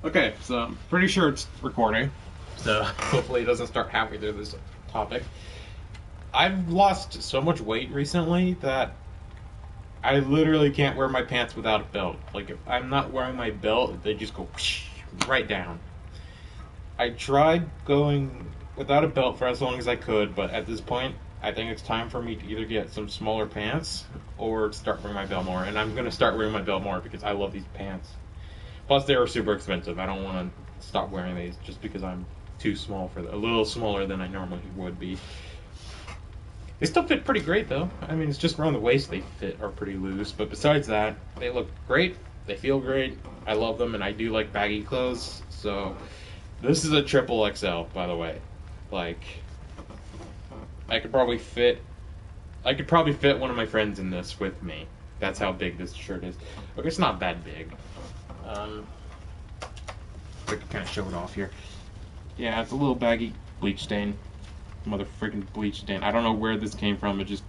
Okay, so I'm pretty sure it's recording. So hopefully it doesn't start halfway through this topic. I've lost so much weight recently that I literally can't wear my pants without a belt. Like, if I'm not wearing my belt, they just go right down. I tried going without a belt for as long as I could, but at this point, I think it's time for me to either get some smaller pants or start wearing my belt more. And I'm going to start wearing my belt more because I love these pants. Plus, they were super expensive. I don't want to stop wearing these just because I'm too small for them. A little smaller than I normally would be. They still fit pretty great, though. I mean, it's just around the waist they fit are pretty loose. But besides that, they look great. They feel great. I love them, and I do like baggy clothes. So, this is a triple XL, by the way. Like, I could probably fit one of my friends in this with me. That's how big this shirt is. Okay, it's not that big. I can kind of show it off here. Yeah, it's a little baggy bleach stain. Mother freaking bleach stain. I don't know where this came from. It just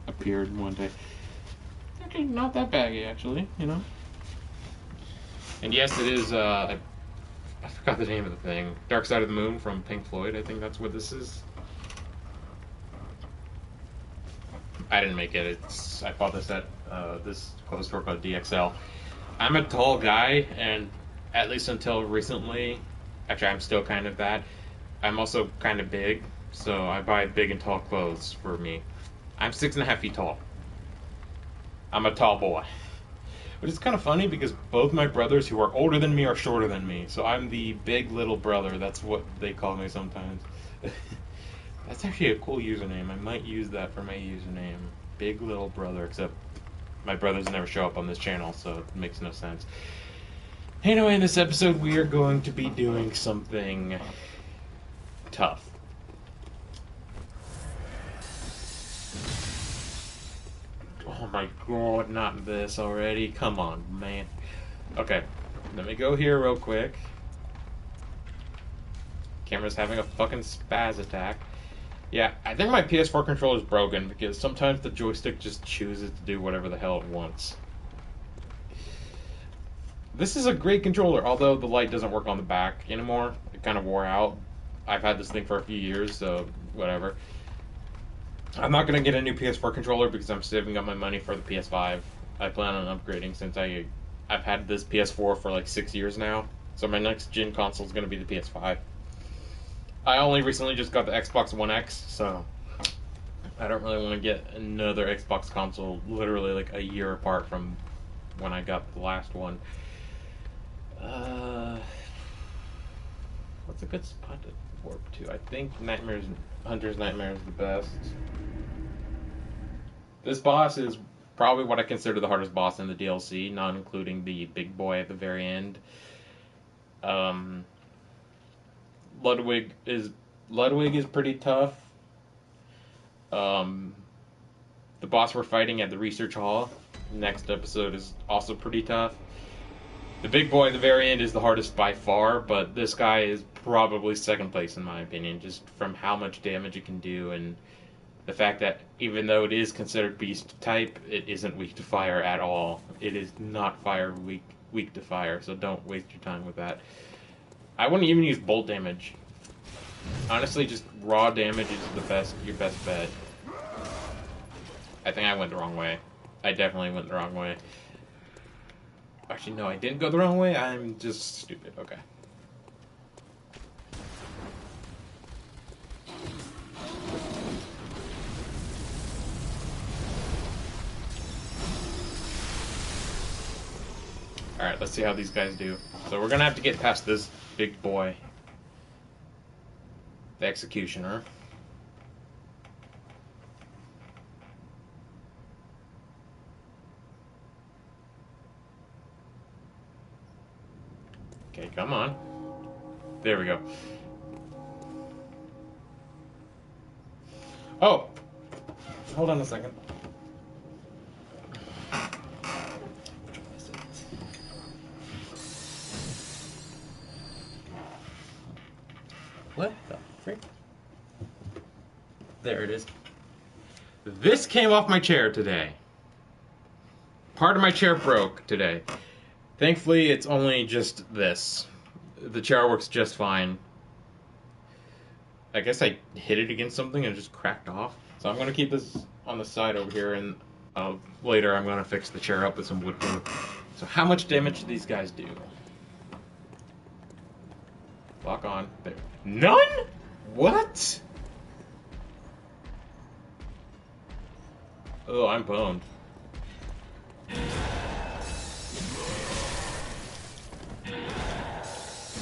appeared one day. Okay, not that baggy, actually, you know. And yes, it is, I forgot the name of the thing. Dark Side of the Moon from Pink Floyd. I think that's what this is. I didn't make it. I bought this at this clothes store called DXL. I'm a tall guy, and at least until recently, actually I'm still kind of that. I'm also kind of big, so I buy big and tall clothes for me. I'm 6.5 feet tall. I'm a tall boy. But it's kind of funny because both my brothers who are older than me are shorter than me, so I'm the big little brother. That's what they call me sometimes. That's actually a cool username. I might use that for my username. Big little brother, except my brothers never show up on this channel, so it makes no sense. Anyway, in this episode, we are going to be doing something tough. Oh my god, not this already. Come on, man. Okay, let me go here real quick. Camera's having a fucking spaz attack. Yeah, I think my PS4 controller is broken because sometimes the joystick just chooses to do whatever the hell it wants. This is a great controller, although the light doesn't work on the back anymore. It kind of wore out. I've had this thing for a few years, so whatever. I'm not going to get a new PS4 controller because I'm saving up my money for the PS5. I plan on upgrading since I've had this PS4 for like 6 years now. So my next gen console is going to be the PS5. I only recently just got the Xbox One X, so I don't really want to get another Xbox console literally like a year apart from when I got the last one. What's a good spot to warp to? I think Hunter's Nightmare is the best. This boss is probably what I consider the hardest boss in the DLC, not including the big boy at the very end. Ludwig is pretty tough. The boss we're fighting at the research hall next episode is also pretty tough. The big boy at the very end is the hardest by far, but this guy is probably second place in my opinion, just from how much damage it can do and the fact that even though it is considered beast type, it isn't weak to fire at all. It is not weak to fire, so don't waste your time with that. I wouldn't even use bolt damage. Honestly, just raw damage is your best bet. I think I went the wrong way. I definitely went the wrong way. Actually, no, I didn't go the wrong way. I'm just stupid. Okay. Alright, let's see how these guys do. So we're gonna have to get past this big boy. The Executioner. Okay, come on. There we go. Oh! Hold on a second. What the frick? There it is. This came off my chair today. Part of my chair broke today. Thankfully, it's only just this. The chair works just fine. I guess I hit it against something and it just cracked off. So I'm going to keep this on the side over here, and later I'm going to fix the chair up with some wood glue. So how much damage do these guys do? Lock on. There. None? What? Oh, I'm boned.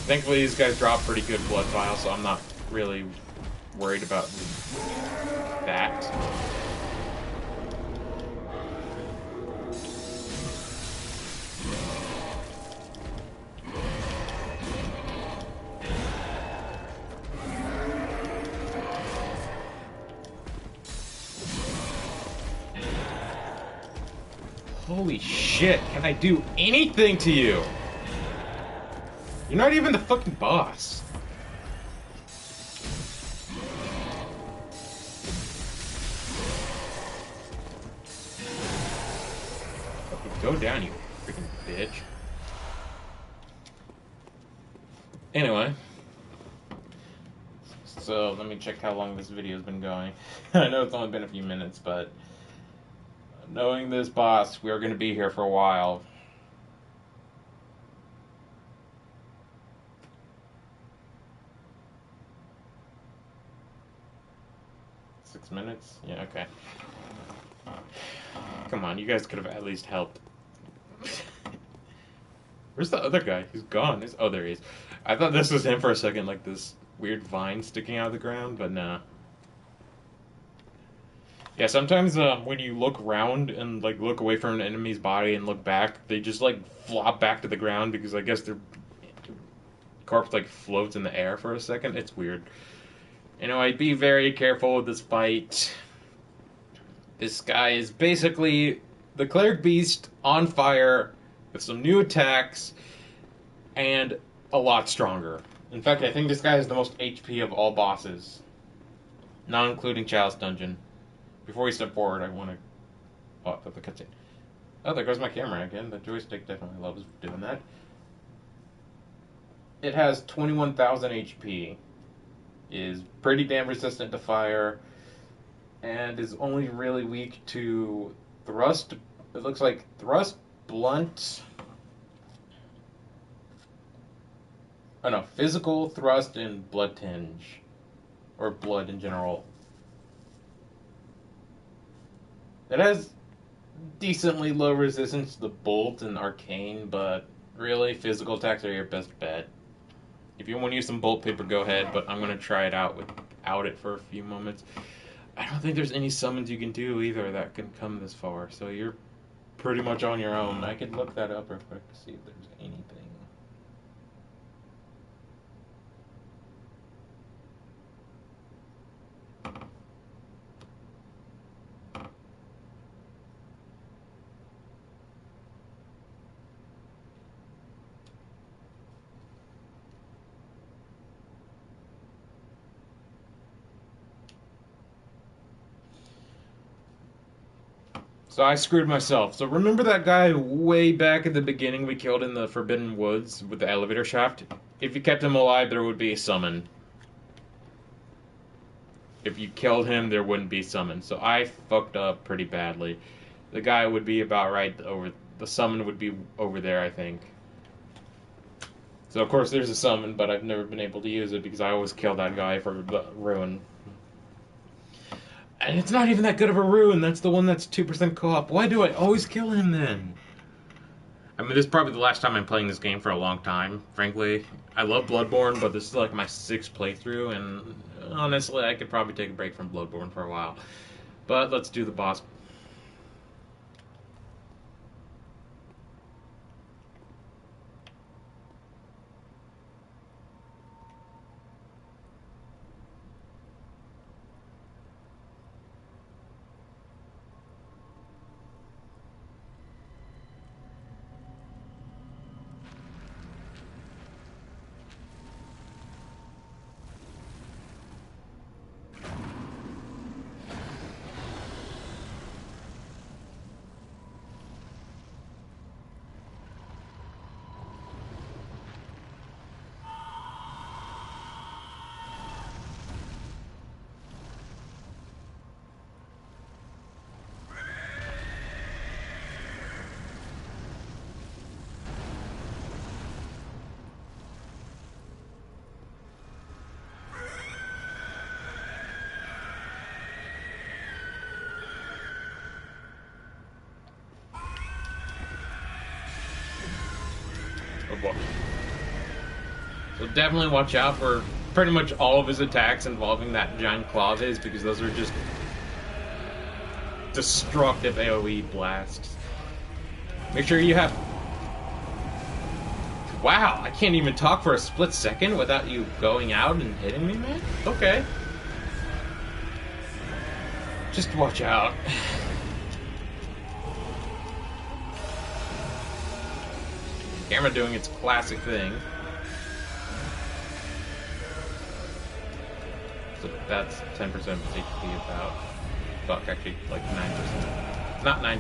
Thankfully, these guys drop pretty good blood vials, so I'm not really worried about that. Holy shit, can I do anything to you? You're not even the fucking boss. Okay, go down, you freaking bitch. Anyway. So, let me check how long this video's been going. I know it's only been a few minutes, but knowing this boss, we're going to be here for a while. Minutes? Yeah, okay. Come on, you guys could have at least helped. Where's the other guy? He's gone. Oh, there he is. I thought this was him for a second, like this weird vine sticking out of the ground, but nah. Yeah, sometimes when you look around and like look away from an enemy's body and look back, they just like flop back to the ground because I guess their corpse like floats in the air for a second. It's weird. Anyway, be very careful with this fight. This guy is basically the Cleric Beast on fire with some new attacks and a lot stronger. In fact, I think this guy has the most HP of all bosses, not including Chalice Dungeon. Before we step forward, I want to... Oh, I thought the cutscene. Oh, there goes my camera again. The joystick definitely loves doing that. It has 21,000 HP. Is pretty damn resistant to fire, and is only really weak to thrust. It looks like thrust, blunt. Oh no, physical, thrust, and blood tinge. Or blood in general. It has decently low resistance to the bolt and arcane, but really, physical attacks are your best bet. If you want to use some bolt paper, go ahead, but I'm going to try it out without it for a few moments. I don't think there's any summons you can do either that can come this far, so you're pretty much on your own. I could look that up real quick to see if there's anything. So I screwed myself. So remember that guy way back at the beginning we killed in the Forbidden Woods with the elevator shaft? If you kept him alive, there would be a summon. If you killed him, there wouldn't be summon. So I fucked up pretty badly. The guy would be about right over... The summon would be over there, I think. So of course there's a summon, but I've never been able to use it because I always kill that guy for the ruin. And it's not even that good of a rune. That's the one that's 2% co-op. Why do I always kill him then? I mean, this is probably the last time I'm playing this game for a long time, frankly. I love Bloodborne, but this is like my 6th playthrough, and honestly, I could probably take a break from Bloodborne for a while. But let's do the boss. Oh boy. So definitely watch out for pretty much all of his attacks involving that giant claw of his, because those are just destructive AoE blasts. Make sure you have... Wow, I can't even talk for a split second without you going out and hitting me, man? Okay. Just watch out. Camera doing its classic thing. So that's 10% of its HP about. Fuck, actually, like 9%. Not 9%.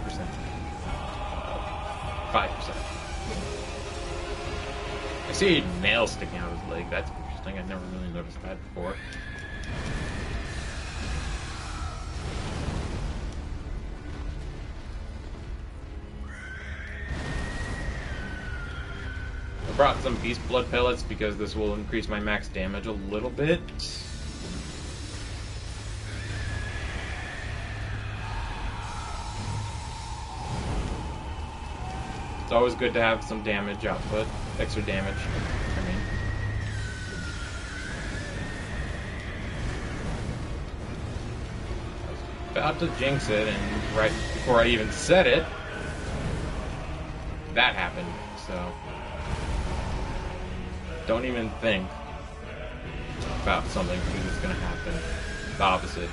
5%. I see nails sticking out of his leg. That's interesting. I've never really noticed that before. I brought some beast blood pellets because this will increase my max damage a little bit. It's always good to have some damage output, extra damage, I mean. I was about to jinx it, and right before I even said it, that happened, so... Don't even think about something because it's gonna happen. The opposite.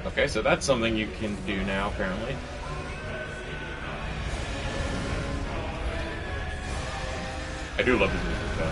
Okay, so that's something you can do now, apparently. I do love this music, though.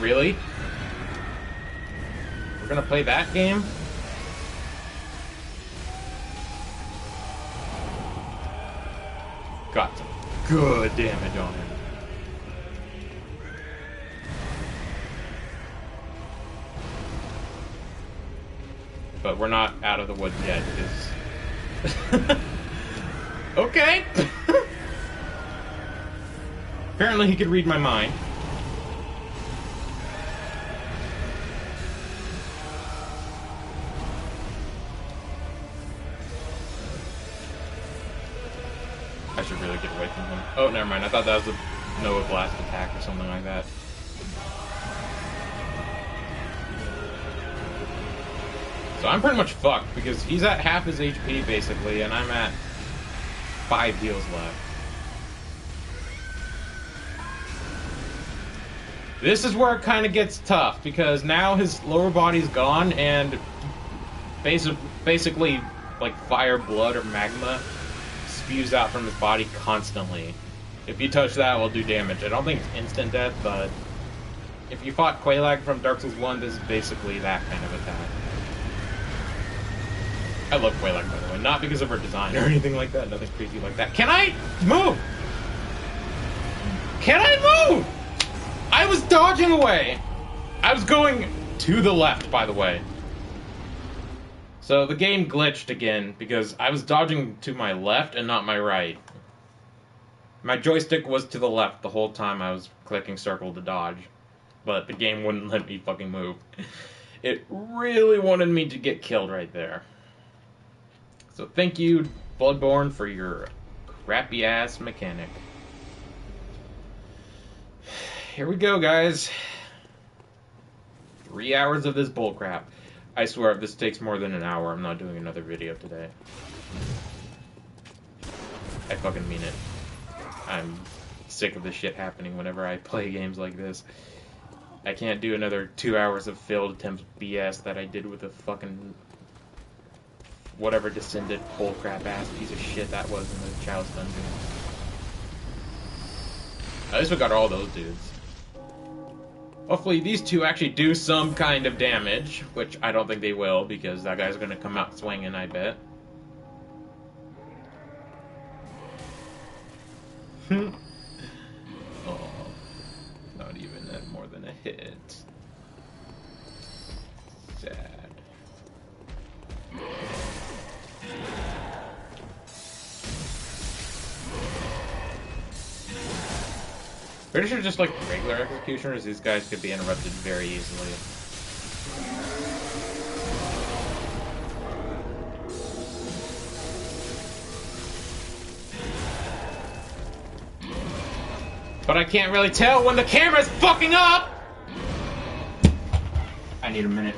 Really? We're gonna play that game? Got some good damage on him. But we're not out of the woods yet, because... Okay! Apparently he could read my mind. I should really get away from him. Oh, never mind. I thought that was a Noah Blast attack or something like that. So I'm pretty much fucked, because he's at half his HP, basically, and I'm at 5 heals left. This is where it kind of gets tough, because now his lower body's gone, and basically, like, fire, blood, or magma spews out from his body constantly. If you touch that, it will do damage. I don't think it's instant death, but if you fought Quelaag from Dark Souls 1, this is basically that kind of attack. I love Quelaag, by the way. Not because of her design or anything like that. Nothing crazy like that. Can I move? Can I move? I was dodging away. I was going to the left, by the way. So the game glitched again because I was dodging to my left and not my right. My joystick was to the left the whole time I was clicking circle to dodge. But the game wouldn't let me fucking move. It really wanted me to get killed right there. So thank you, Bloodborne, for your crappy-ass mechanic. Here we go, guys. 3 hours of this bullcrap. I swear, if this takes more than an hour, I'm not doing another video today. I fucking mean it. I'm sick of this shit happening whenever I play games like this. I can't do another 2 hours of failed attempts BS that I did with a fucking... whatever descended bullcrap ass piece of shit that was in the Chalice Dungeon. At least we got all those dudes. Hopefully these two actually do some kind of damage, which I don't think they will, because that guy's gonna come out swinging, I bet. Oh, not even more than a hit. Sad. Pretty sure just like regular executioners, these guys could be interrupted very easily. But I can't really tell when the camera's fucking up! I need a minute.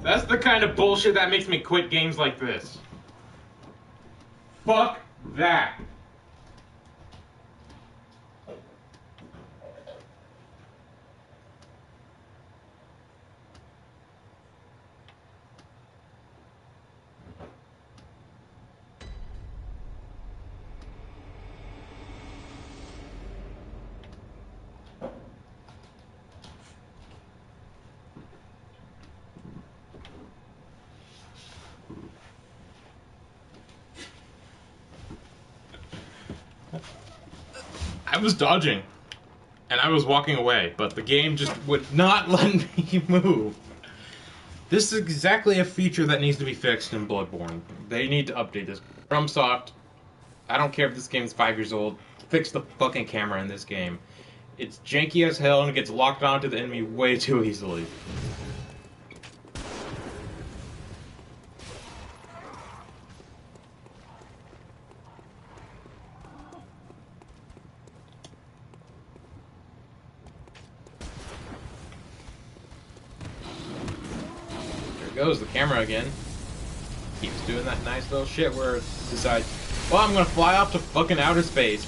That's the kind of bullshit that makes me quit games like this. Fuck that. I was dodging, and I was walking away, but the game just would not let me move. This is exactly a feature that needs to be fixed in Bloodborne. They need to update this. FromSoft, I don't care if this game's 5 years old, fix the fucking camera in this game. It's janky as hell, and it gets locked onto the enemy way too easily. Goes the camera again. Keeps doing that nice little shit where it decides, well, I'm gonna fly off to fucking outer space.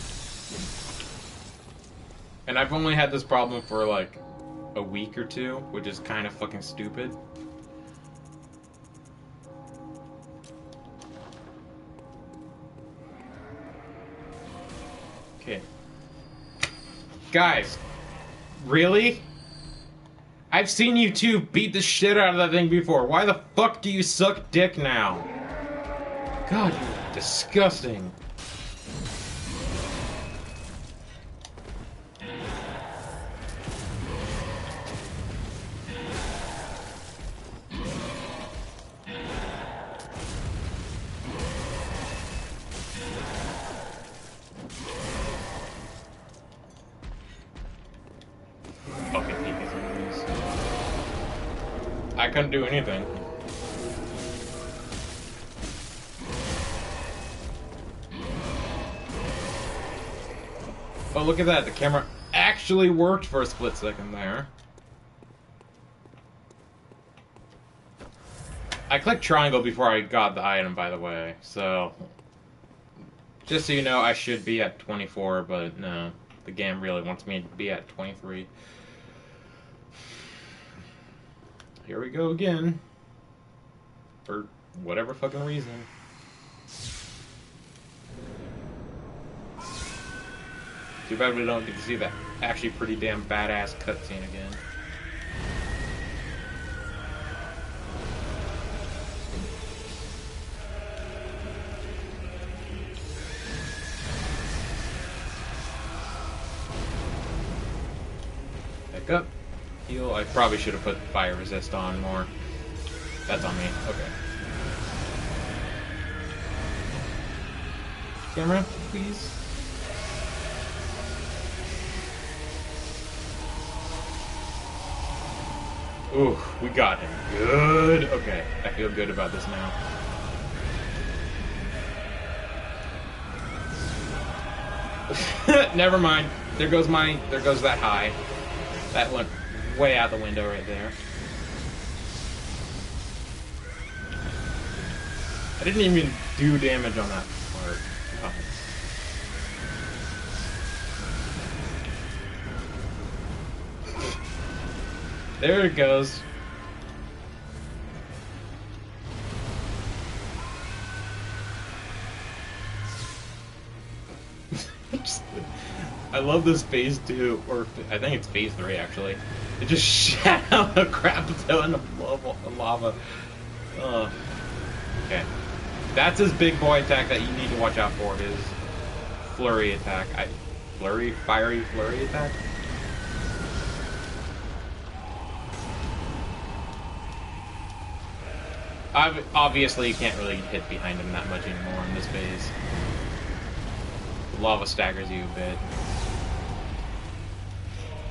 And I've only had this problem for like a week or two, which is kind of fucking stupid. Okay. Guys, really? I've seen you two beat the shit out of that thing before. Why the fuck do you suck dick now? God, you're disgusting. I couldn't do anything. Oh, look at that. The camera actually worked for a split second there. I clicked triangle before I got the item, by the way. So, just so you know, I should be at 24, but no. The game really wants me to be at 23. Here we go again. For whatever fucking reason. Too bad we don't get to see that actually pretty damn badass cutscene again. Back up. Heal. I probably should have put fire resist on more. That's on me. Okay. Camera, please. Ooh, we got him. Good. Okay, I feel good about this now. Never mind. There goes that high. That went way out the window right there. I didn't even do damage on that part. Oh. There it goes. I love this phase 2, or I think it's phase 3 actually. It just shat out a crap ton of lava. Okay. That's his big boy attack that you need to watch out for, his flurry attack. Fiery flurry attack? Obviously, you can't really hit behind him that much anymore in this phase. The lava staggers you a bit.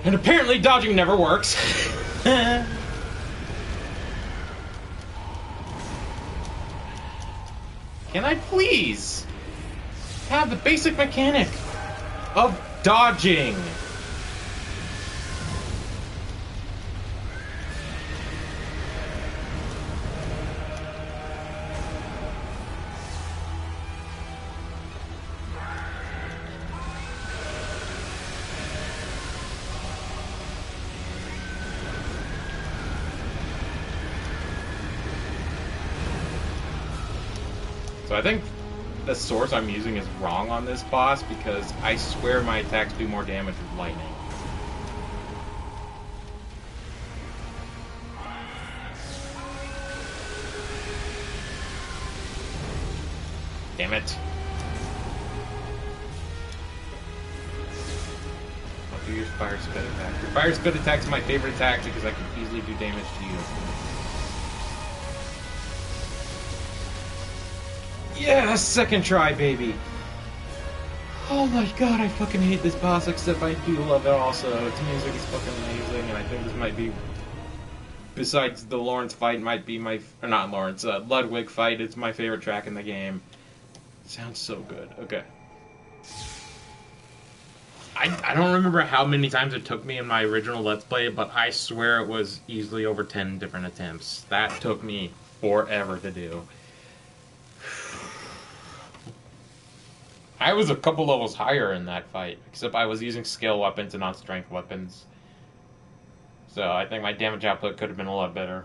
And apparently dodging never works. Can I please have the basic mechanic of dodging? So I think the source I'm using is wrong on this boss because I swear my attacks do more damage with lightning. Damn it. I'll do your fire spit attack. Your fire spit attack is my favorite attack because I can easily do damage to you. Yeah, second try, baby. Oh my god, I fucking hate this boss, except I do love it also. Its music is fucking amazing, and I think this might be, besides the Laurence fight, might be my, or not Laurence, Ludwig fight, it's my favorite track in the game. It sounds so good. Okay. I don't remember how many times it took me in my original Let's Play, but I swear it was easily over 10 different attempts. That took me forever to do. I was a couple levels higher in that fight, except I was using skill weapons and not strength weapons. So I think my damage output could have been a lot better.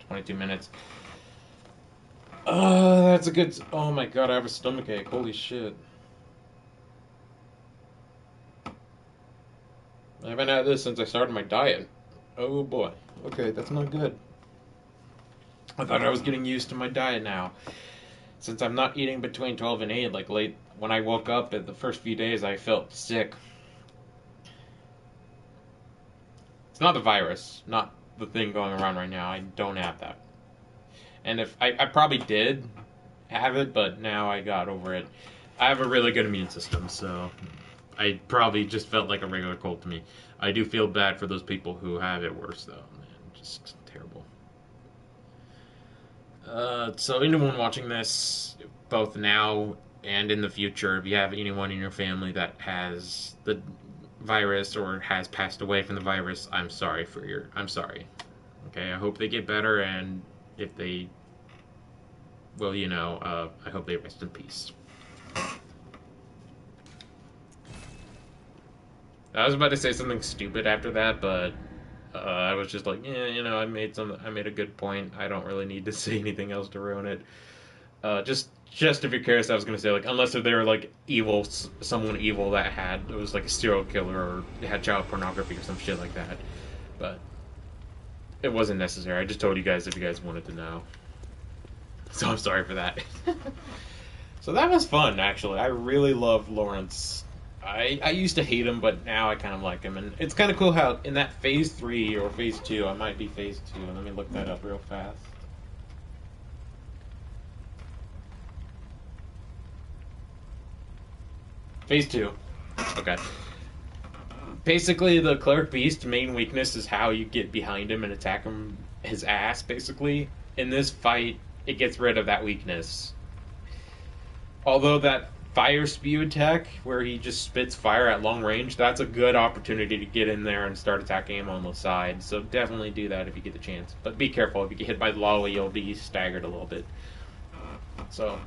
"22 minutes. Oh, that's a good... Oh my god, I have a stomachache. Holy shit. I haven't had this since I started my diet. Oh boy. Okay, that's not good. I thought I was getting used to my diet now. Since I'm not eating between 12 and 8, like late, when I woke up at the first few days, I felt sick. It's not the virus, not the thing going around right now. I don't have that. And if I probably did have it, but now I got over it. I have a really good immune system, so I probably just felt like a regular cold to me. I do feel bad for those people who have it worse, though. Man, just terrible. So anyone watching this, both now and in the future, if you have anyone in your family that has the virus or has passed away from the virus, I'm sorry. Okay, I hope they get better, and if they, well, you know, I hope they rest in peace. I was about to say something stupid after that, but I was just like, yeah, you know, I made a good point. I don't really need to say anything else to ruin it. Just if you're curious, I was gonna say, like, unless they were like evil, someone evil that it was like a serial killer or had child pornography or some shit like that, but it wasn't necessary. I just told you guys if you guys wanted to know. So I'm sorry for that. So that was fun, actually. I really love Laurence. I used to hate him, but now I kind of like him. And it's kind of cool how in that Phase 3 or Phase 2, I might be Phase 2. Let me look that up real fast. Phase 2. Okay. Basically, the Cleric Beast main weakness is how you get behind him and attack him, his ass, basically. In this fight, it gets rid of that weakness. Although that fire spew attack, where he just spits fire at long range, that's a good opportunity to get in there and start attacking him on the side. So definitely do that if you get the chance. But be careful, if you get hit by the lava, you'll be staggered a little bit. So,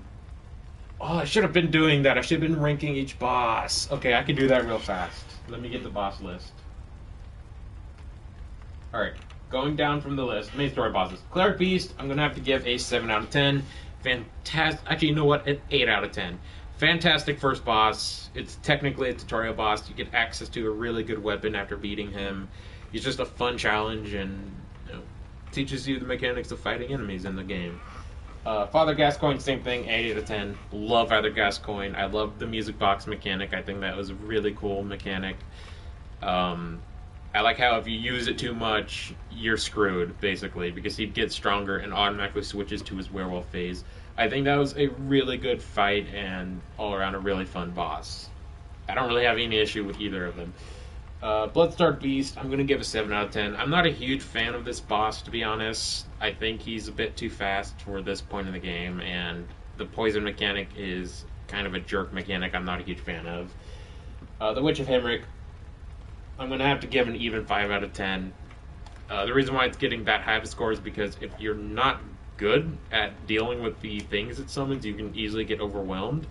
oh, I should have been doing that. I should have been ranking each boss. Okay, I can do that real fast. Let me get the boss list. Alright, going down from the list, main story bosses. Cleric Beast, I'm going to have to give a 7 out of 10. Fantastic. Actually, you know what? An 8 out of 10. Fantastic first boss. It's technically a tutorial boss. You get access to a really good weapon after beating him. He's just a fun challenge and teaches you the mechanics of fighting enemies in the game. Father Gascoigne, same thing, 8 out of 10. Love Father Gascoigne. I love the music box mechanic. I think that was a really cool mechanic. I like how if you use it too much, you're screwed, basically, because he gets stronger and automatically switches to his werewolf phase. I think that was a really good fight and all around a really fun boss. I don't really have any issue with either of them. Bloodstart Beast, I'm going to give a 7 out of 10. I'm not a huge fan of this boss, to be honest. I think he's a bit too fast for this point in the game, and the poison mechanic is kind of a jerk mechanic I'm not a huge fan of. The Witch of Hemrick, I'm going to have to give an even 5 out of 10. The reason why it's getting that high of a score is because if you're not good at dealing with the things it summons, you can easily get overwhelmed.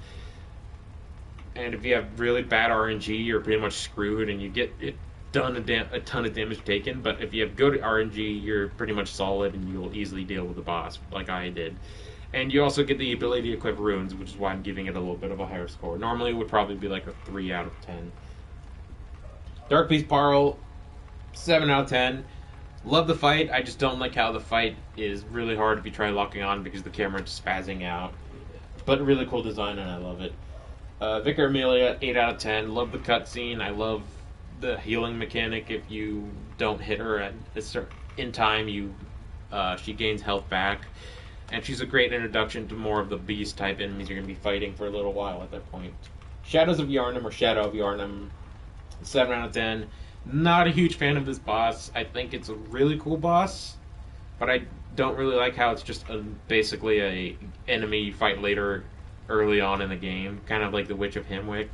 And if you have really bad RNG, you're pretty much screwed, and you get it done a ton of damage taken. But if you have good RNG, you're pretty much solid, and you'll easily deal with the boss, like I did. And you also get the ability to equip runes, which is why I'm giving it a little bit of a higher score. Normally it would probably be like a 3 out of 10. Dark Beast Parl, 7 out of 10. Love the fight, I just don't like how the fight is really hard if you try locking on because the camera is spazzing out. But a really cool design, and I love it. Vicar Amelia, 8 out of 10. Love the cutscene. I love the healing mechanic. If you don't hit her in time, she gains health back. And she's a great introduction to more of the beast type enemies you're going to be fighting for a little while at that point. Shadows of Yharnam, or Shadow of Yharnam, 7 out of 10. Not a huge fan of this boss. I think it's a really cool boss, but I don't really like how it's just basically a enemy you fight later early on in the game, kind of like the Witch of Hemwick.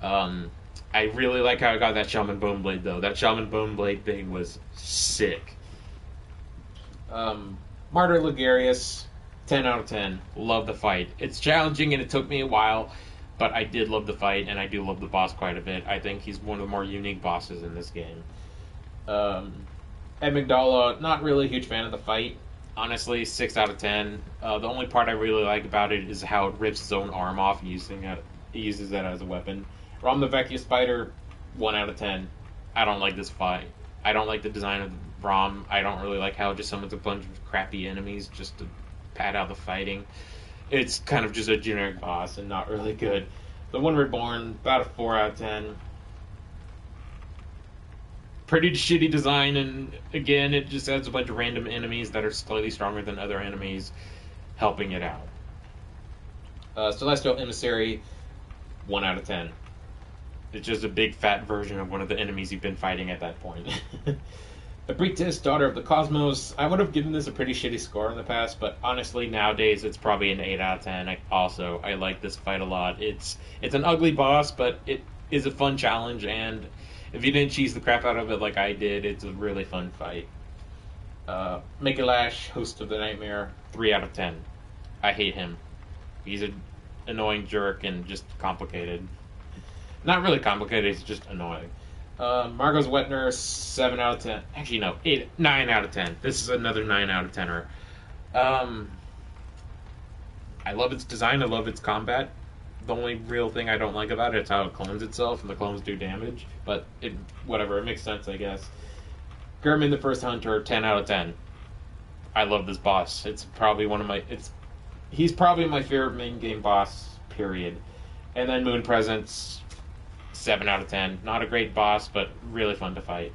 I really like how I got that Shaman Boneblade, though. That Shaman Boneblade thing was sick. Martyr Ligarius, 10 out of 10. Love the fight. It's challenging and it took me a while, but I did love the fight, and I do love the boss quite a bit. I think he's one of the more unique bosses in this game. Amygdala, not really a huge fan of the fight. Honestly, 6 out of 10. The only part I really like about it is how it rips its own arm off he uses that as a weapon. Rom the Vecchia Spider, 1 out of 10. I don't like this fight. I don't like the design of Rom. I don't really like how it just summons a bunch of crappy enemies just to pad out the fighting. It's kind of just a generic boss and not really good. The One Reborn, about a 4 out of 10. Pretty shitty design, and again, it just adds a bunch of random enemies that are slightly stronger than other enemies, helping it out. Celestial Emissary, 1 out of 10. It's just a big fat version of one of the enemies you've been fighting at that point. Abrites, Daughter of the Cosmos. I would have given this a pretty shitty score in the past, but honestly, nowadays, it's probably an 8 out of 10. I like this fight a lot. It's an ugly boss, but it is a fun challenge, and if you didn't cheese the crap out of it like I did, it's a really fun fight. Mikelash, Host of the Nightmare, 3 out of 10. I hate him. He's an annoying jerk and just complicated. Not really complicated, he's just annoying. Margot's Wetner, 7 out of 10. Actually, no, 9 out of 10. This is another 9 out of 10er. I love its design, I love its combat. The only real thing I don't like about it is how it clones itself, and the clones do damage. But whatever, it makes sense, I guess. Gurman the First Hunter, 10 out of 10. I love this boss. He's probably my favorite main game boss, period. And then Moon Presence, 7 out of 10. Not a great boss, but really fun to fight.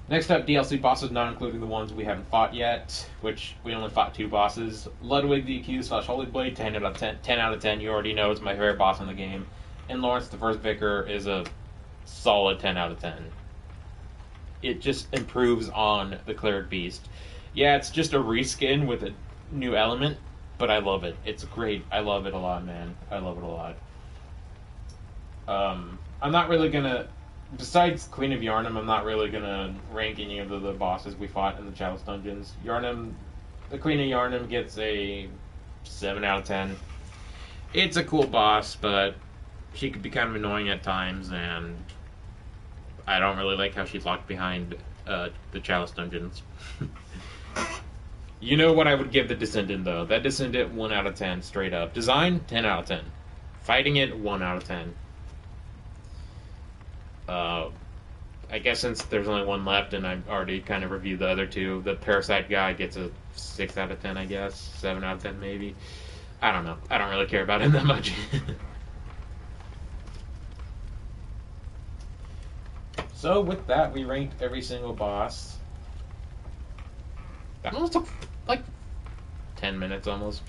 Next up, DLC bosses, not including the ones we haven't fought yet, which we only fought 2 bosses. Ludwig the Accused / Holy Blade, 10 out of 10. 10 out of 10, you already know, it's my favorite boss in the game. And Laurence the First Vicar is a solid 10 out of 10. It just improves on the Cleric Beast. Yeah, it's just a reskin with a new element, but I love it. It's great. I love it a lot, man. I love it a lot. I'm not really gonna... Besides Queen of Yharnam, I'm not really gonna rank any of the bosses we fought in the Chalice Dungeons. The Queen of Yharnam gets a 7 out of 10. It's a cool boss, but she could be kind of annoying at times, and I don't really like how she's locked behind the Chalice Dungeons. You know what I would give the Descendant, though. That Descendant, 1 out of 10, straight up. Design, 10 out of 10. Fighting it, 1 out of 10. I guess since there's only one left, and I've already kind of reviewed the other two, the Parasite guy gets a 6 out of 10, I guess. 7 out of 10, maybe. I don't know. I don't really care about him that much. So, with that, we ranked every single boss. That almost took, like, 10 minutes, almost.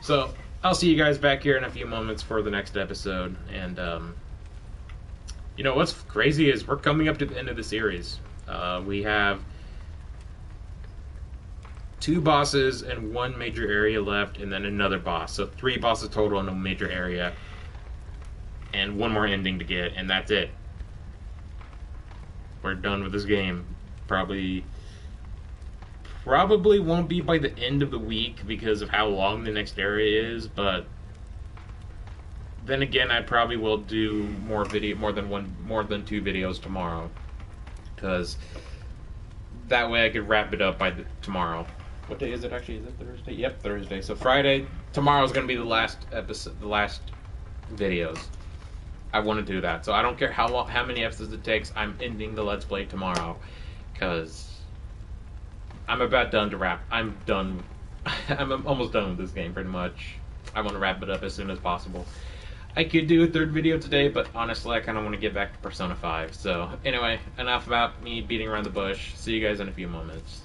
So, I'll see you guys back here in a few moments for the next episode, and, you know, what's crazy is we're coming up to the end of the series. We have 2 bosses and 1 major area left, and then another boss. So 3 bosses total in a major area, and 1 more ending to get, and that's it. We're done with this game. Probably won't be by the end of the week because of how long the next area is, but then again, I probably will do more than 2 videos tomorrow, because that way I could wrap it up by tomorrow. What day is it actually? Is it Thursday? Yep, Thursday. So Friday, tomorrow is going to be the last episode, the last videos. I want to do that, so I don't care how many episodes it takes. I'm ending the Let's Play tomorrow, because I'm about done to wrap. I'm done. I'm almost done with this game, pretty much. I want to wrap it up as soon as possible. I could do a 3rd video today, but honestly, I kind of want to get back to Persona 5. So, anyway, enough about me beating around the bush. See you guys in a few moments.